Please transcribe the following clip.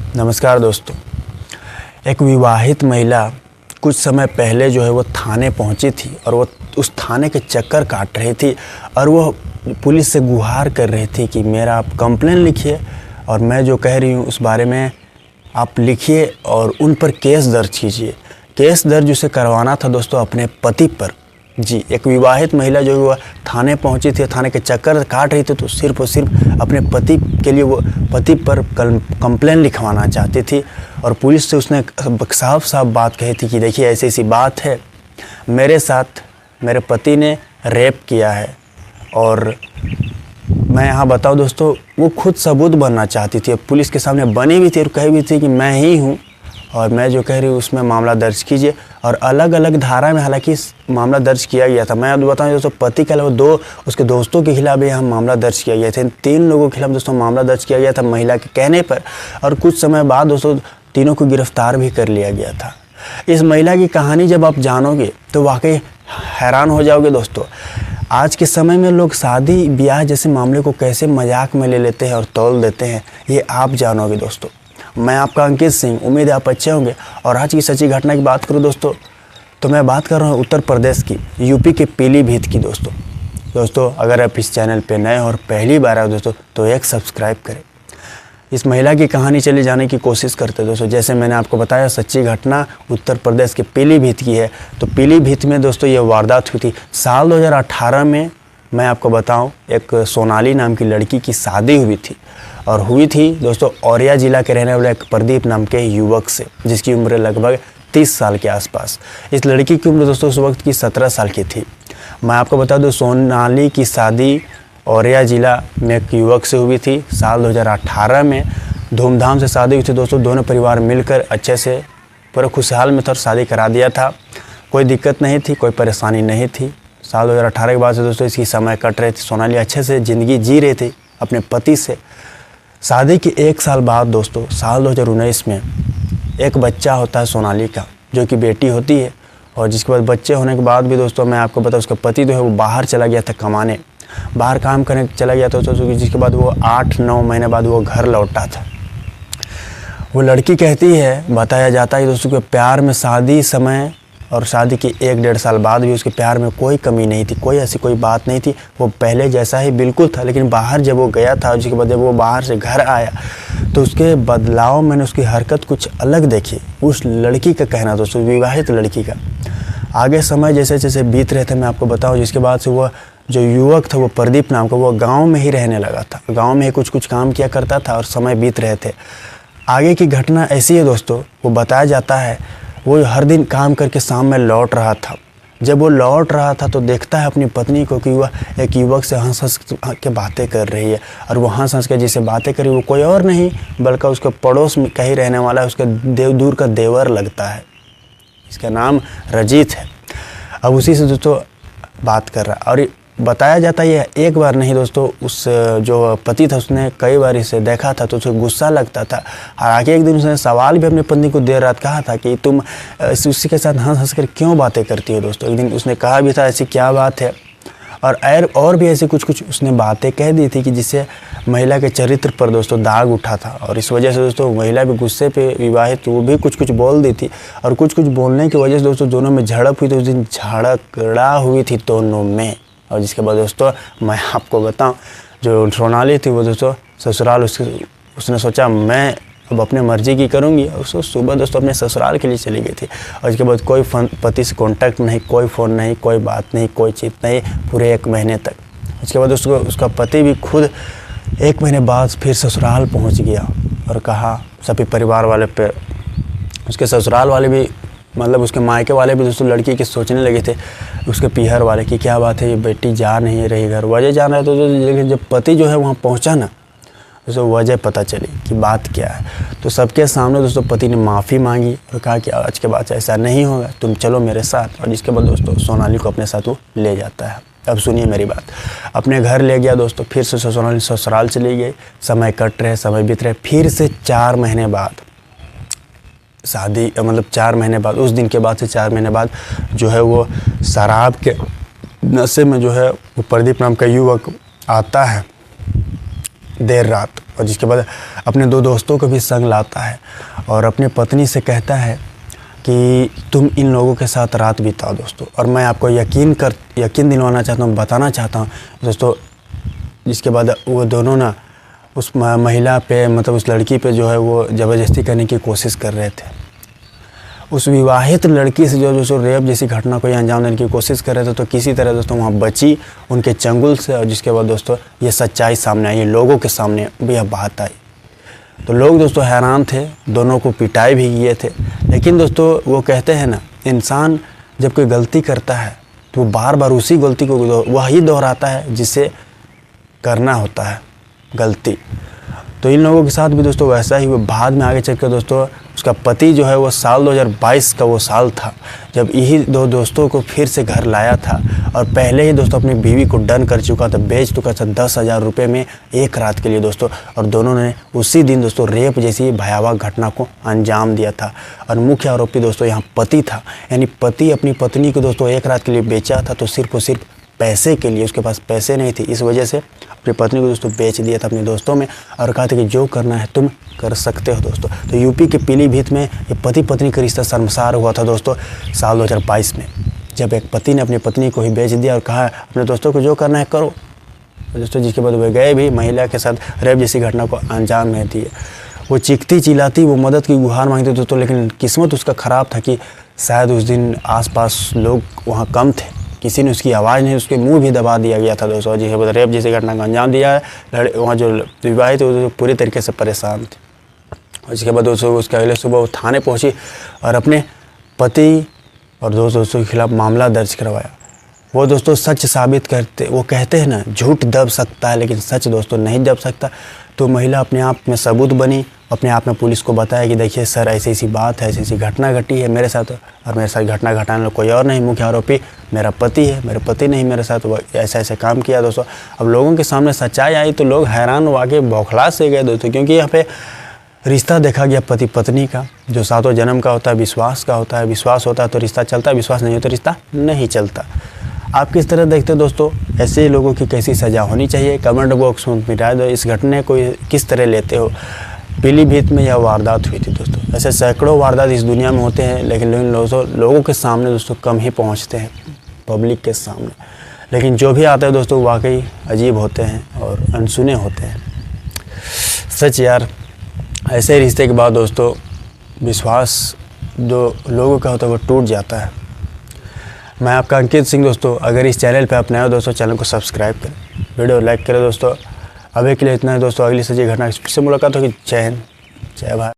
नमस्कार दोस्तों। एक विवाहित महिला कुछ समय पहले जो है वो थाने पहुंची थी और वो उस थाने के चक्कर काट रही थी और वो पुलिस से गुहार कर रही थी कि मेरा आप कंप्लेन लिखिए और मैं जो कह रही हूँ उस बारे में आप लिखिए और उन पर केस दर्ज कीजिए। केस दर्ज उसे करवाना था दोस्तों अपने पति पर। जी, एक विवाहित महिला जो वह थाने पहुंची थी, थाने के चक्कर काट रही थी, तो सिर्फ और सिर्फ अपने पति के लिए वो पति पर कंप्लेन लिखवाना चाहती थी। और पुलिस से उसने साफ साफ बात कही थी कि देखिए ऐसी ऐसी बात है, मेरे साथ मेरे पति ने रेप किया है। और मैं यहाँ बताऊँ दोस्तों, वो खुद सबूत बनना चाहती थी, पुलिस के सामने बनी भी थी और कही भी थी कि मैं ही हूँ और मैं जो कह रही हूँ उसमें मामला दर्ज कीजिए। और अलग अलग धारा में हालांकि मामला दर्ज किया गया था। मैं बताऊँ दोस्तों, पति के अलावा दो उसके दोस्तों के खिलाफ भी यहाँ मामला दर्ज किया गया था। इन 3 लोगों के खिलाफ दोस्तों मामला दर्ज किया गया था महिला के कहने पर। और कुछ समय बाद दोस्तों तीनों को गिरफ्तार भी कर लिया गया था। इस महिला की कहानी जब आप जानोगे तो वाकई हैरान हो जाओगे दोस्तों। आज के समय में लोग शादी ब्याह जैसे मामले को कैसे मजाक में ले लेते हैं और तौल देते हैं, ये आप जानोगे दोस्तों। मैं आपका अंकित सिंह, उम्मीद है आप अच्छे होंगे। और आज की सच्ची घटना की बात करूं दोस्तों, तो मैं बात कर रहा हूं उत्तर प्रदेश की, यूपी के पीलीभीत की दोस्तों। अगर आप इस चैनल पे नए और पहली बार आए दोस्तों तो एक सब्सक्राइब करें। इस महिला की कहानी चले जाने की कोशिश करते हैं दोस्तों। जैसे मैंने आपको बताया, सच्ची घटना उत्तर प्रदेश के पीलीभीत की है। तो पीलीभीत में दोस्तों ये वारदात हुई थी साल 2018 में। मैं आपको बताऊं, एक सोनाली नाम की लड़की की शादी हुई थी और हुई थी दोस्तों औरैया जिला के रहने वाले एक प्रदीप नाम के युवक से, जिसकी उम्र लगभग 30 साल के आसपास। इस लड़की की उम्र दोस्तों उस वक्त की 17 साल की थी। मैं आपको बता दूं, सोनाली की शादी औरैया जिला में एक युवक से हुई थी साल 2018 में। धूमधाम से शादी हुई थी दोस्तों। दोनों परिवार मिलकर अच्छे से पूरा खुशहाल में था और शादी करा दिया था। कोई दिक्कत नहीं थी, कोई परेशानी नहीं थी। साल 2018 के बाद से दोस्तों इसकी समय कट रहे थे। सोनाली अच्छे से ज़िंदगी जी रही थी अपने पति से। शादी के 1 साल बाद दोस्तों साल 2019 में एक बच्चा होता है सोनाली का, जो कि बेटी होती है। और जिसके बाद बच्चे होने के बाद भी दोस्तों मैं आपको बताऊं, उसका पति जो है वो बाहर चला गया था कमाने, बाहर काम करने चला गया था दोस्तों। जिसके बाद वो 8-9 महीने बाद वो घर लौटा था। वो लड़की कहती है, बताया जाता है दोस्तों कि प्यार में शादी समय और शादी के 1-1.5 साल बाद भी उसके प्यार में कोई कमी नहीं थी, कोई ऐसी कोई बात नहीं थी। वो पहले जैसा ही बिल्कुल था। लेकिन बाहर जब वो गया था, उसके बाद जब वो बाहर से घर आया तो उसके बदलाव मैंने उसकी हरकत कुछ अलग देखी। उस लड़की का कहना दोस्तों, विवाहित लड़की का। आगे समय जैसे जैसे बीत रहे थे, मैं आपको बताऊँ, जिसके बाद से वो जो युवक था वो प्रदीप नाम का, वो गाँव में ही रहने लगा था। गाँव में ही कुछ काम किया करता था और समय बीत रहे थे। आगे की घटना ऐसी है दोस्तों, वो बताया जाता है वो हर दिन काम करके शाम में लौट रहा था। जब वो लौट रहा था तो देखता है अपनी पत्नी को कि वह एक युवक से हंस हंस के बातें कर रही है। और वो हंस हंस के जिससे बातें कर रही है वो कोई और नहीं बल्कि उसके पड़ोस में कहीं रहने वाला है, उसके दूर का देवर लगता है। इसका नाम रजीत है। अब उसी से दोस्तों बात कर रहा है। और बताया जाता है ये एक बार नहीं दोस्तों, उस जो पति था उसने कई बार इसे देखा था तो उसे गुस्सा लगता था। हालांकि एक दिन उसने सवाल भी अपनी पत्नी को देर रात कहा था कि तुम उसी के साथ हंस हंस कर क्यों बातें करती हो दोस्तों। एक दिन उसने कहा भी था ऐसी क्या बात है। और भी ऐसे कुछ उसने बातें कह दी थी कि जिससे महिला के चरित्र पर दोस्तों दाग उठा था। और इस वजह से दोस्तों महिला भी गुस्से पे विवाहित वो भी कुछ बोल दी थी। और कुछ बोलने की वजह से दोस्तों दोनों में झड़प हुई थी। उस दिन झगड़ा हुई थी दोनों में। और जिसके बाद दोस्तों मैं आपको बताऊं, जो सोनाली थी वो दोस्तों ससुराल उसने सोचा मैं अब अपने मर्जी की करूंगी। और उसको सुबह दोस्तों अपने ससुराल के लिए चली गई थी। और इसके बाद कोई पति से कांटेक्ट नहीं, कोई फ़ोन नहीं, कोई बात नहीं, कोई चीज़ नहीं, पूरे 1 महीने तक। उसके बाद उसका पति भी खुद 1 महीने बाद फिर ससुराल पहुंच गया और कहा सभी परिवार वाले पे, उसके ससुराल वाले भी मतलब उसके मायके वाले भी दोस्तों लड़की के सोचने लगे थे, उसके पीहर वाले की क्या बात है ये बेटी जा नहीं रही घर, वजह जान रहा है। तो लेकिन जब पति जो है वहाँ पहुँचा ना, दोस्तों वजह पता चली कि बात क्या है। तो सबके सामने दोस्तों पति ने माफ़ी मांगी और कहा कि आज के बाद से ऐसा नहीं होगा, तुम चलो मेरे साथ। और जिसके बाद दोस्तों सोनाली को अपने साथ वो ले जाता है। अब सुनिए मेरी बात, अपने घर ले गया दोस्तों। फिर से सोनाली ससुराल चली गई। समय कट रहे, समय बीत रहे। फिर से 4 महीने बाद शादी, मतलब 4 महीने बाद, उस दिन के बाद से 4 महीने बाद जो है वो शराब के नशे में जो है वो प्रदीप नाम का युवक आता है देर रात और जिसके बाद अपने 2 दोस्तों को भी संग लाता है और अपनी पत्नी से कहता है कि तुम इन लोगों के साथ रात बिताओ दोस्तों। और मैं आपको यकीन दिलवाना चाहता हूँ, बताना चाहता हूँ दोस्तों, जिसके बाद वो दोनों ना उस महिला पे मतलब उस लड़की पे जो है वो ज़बरदस्ती करने की कोशिश कर रहे थे। उस विवाहित लड़की से जो रेप जैसी घटना को अंजाम देने की कोशिश कर रहे थे, तो किसी तरह दोस्तों वहाँ बची उनके चंगुल से। और जिसके बाद दोस्तों ये सच्चाई सामने आई, लोगों के सामने भी यह बात आई। तो लोग दोस्तों हैरान थे, दोनों को पिटाई भी किए थे। लेकिन दोस्तों वो कहते हैं ना, इंसान जब कोई गलती करता है तो वो बार बार उसी गलती को वही दोहराता है जिसे करना होता है गलती। तो इन लोगों के साथ भी दोस्तों वैसा ही हुआ। बाद में आगे चलकर दोस्तों उसका पति जो है वो साल 2022 का वो साल था जब यही 2 दोस्तों को फिर से घर लाया था। और पहले ही दोस्तों अपनी बीवी को डन कर चुका था, बेच चुका था 10,000 रुपये में एक रात के लिए दोस्तों। और दोनों ने उसी दिन दोस्तों रेप जैसी भयावह घटना को अंजाम दिया था। और मुख्य आरोपी दोस्तों यहाँ पति था, यानी पति अपनी पत्नी को दोस्तों एक रात के लिए बेचा था, तो सिर्फ और सिर्फ पैसे के लिए। उसके पास पैसे नहीं थे, इस वजह से अपनी पत्नी को दोस्तों बेच दिया था अपने दोस्तों में और कहा था कि जो करना है तुम कर सकते हो दोस्तों। तो यूपी के पीलीभीत में ये पति पत्नी का रिश्ता शर्मसार हुआ था दोस्तों साल 2022 में, जब एक पति ने अपनी पत्नी को ही बेच दिया और कहा अपने दोस्तों को जो करना है करो दोस्तों। जिसके बाद वे गए भी महिला के साथ रेप जैसी घटना को अंजाम में दिए। वो चीखती चिल्लाती, वो मदद की गुहार मांगती दोस्तों, लेकिन किस्मत उसका ख़राब था कि शायद उस दिन आसपास लोग वहाँ कम थे, किसी ने उसकी आवाज़ नहीं, उसके मुंह भी दबा दिया गया था दोस्तों। जिसके बाद रेप जैसी घटना का अंजाम दिया है। वहाँ जो विवाहित थे वो पूरी तरीके से परेशान थे। और इसके बाद दोस्तों उसके अगले सुबह वो थाने पहुँची और अपने पति और दोस्तों के खिलाफ मामला दर्ज करवाया। वो दोस्तों सच साबित करते, वो कहते हैं ना झूठ दब सकता है लेकिन सच दोस्तों नहीं दब सकता। तो महिला अपने आप में सबूत बनी, अपने आप में पुलिस को बताया कि देखिए सर ऐसी ऐसी बात है, ऐसी ऐसी घटना घटी है मेरे साथ, और मेरे साथ घटना घटाने वाला कोई और नहीं, मुख्य आरोपी मेरा पति है, मेरे पति ने ही मेरे साथ ऐसा ऐसा काम किया दोस्तों। अब लोगों के सामने सच्चाई आई तो लोग हैरान वाकई बौखला से गए दोस्तों, क्योंकि यहाँ पे रिश्ता देखा गया पति पत्नी का जो 7वें जन्म का होता है, विश्वास का होता है। विश्वास होता है तो रिश्ता चलता है, विश्वास नहीं हो तो रिश्ता नहीं चलता। आप किस तरह देखते हैं दोस्तों? ऐसे लोगों की कैसी सज़ा होनी चाहिए? कमेंट बॉक्स में मिटा दो। इस घटने को किस तरह लेते हो? पीलीभीत में यह वारदात हुई थी दोस्तों। ऐसे सैकड़ों वारदात इस दुनिया में होते हैं, लेकिन लोगों के सामने दोस्तों कम ही पहुंचते हैं, पब्लिक के सामने। लेकिन जो भी आता है दोस्तों वाकई अजीब होते हैं और अनसुने होते हैं। सच यार, ऐसे रिश्ते के बाद दोस्तों विश्वास जो लोगों का होता है वो टूट जाता है। मैं आपका अंकित सिंह दोस्तों। अगर इस चैनल पे आप नए हो दोस्तों, चैनल को सब्सक्राइब करें, वीडियो लाइक करें दोस्तों। अभी के लिए इतना है दोस्तों, अगली सच्ची घटना से मुलाकात होगी। जय हिंद, जय भारत।